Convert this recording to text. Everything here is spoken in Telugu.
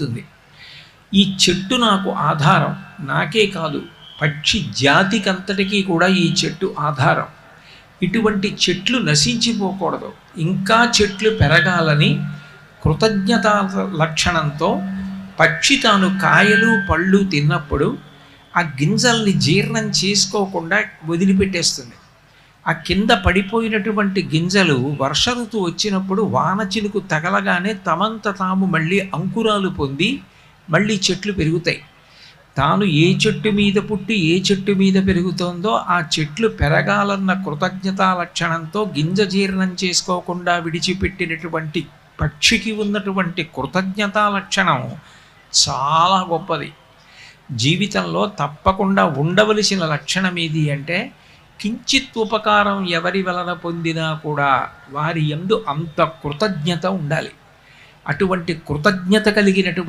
ఉంది. ఈ చెట్టు నాకు ఆధారం, నాకే కాదు పక్షి జాతికంతటికీ కూడా ఈ చెట్టు ఆధారం. ఇటువంటి చెట్లు నశించిపోకూడదు, ఇంకా చెట్లు పెరగాలని కృతజ్ఞతా లక్షణంతో పక్షి తాను కాయలు పళ్ళు తిన్నప్పుడు ఆ గింజల్ని జీర్ణం చేసుకోకుండా వదిలిపెట్టేస్తుంది. ఆ కింద పడిపోయినటువంటి గింజలు వర్ష ఋతువు వచ్చినప్పుడు వాన చినుకు తగలగానే తమంత తాము మళ్ళీ అంకురాలు పొంది మళ్ళీ చెట్లు పెరుగుతాయి. తాను ఏ చెట్టు మీద పుట్టి ఏ చెట్టు మీద పెరుగుతోందో ఆ చెట్లు పెరగాలన్న కృతజ్ఞతా లక్షణంతో గింజ జీర్ణం చేసుకోకుండా విడిచిపెట్టినటువంటి పక్షికి ఉన్నటువంటి కృతజ్ఞతా లక్షణం చాలా గొప్పది. జీవితంలో తప్పకుండా ఉండవలసిన లక్షణం ఏది అంటే, కించిత్ ఉపకారం ఎవరి వలన పొందినా కూడా వారి యందు అంత కృతజ్ఞత ఉండాలి. అటువంటి కృతజ్ఞత కలిగినటువంటి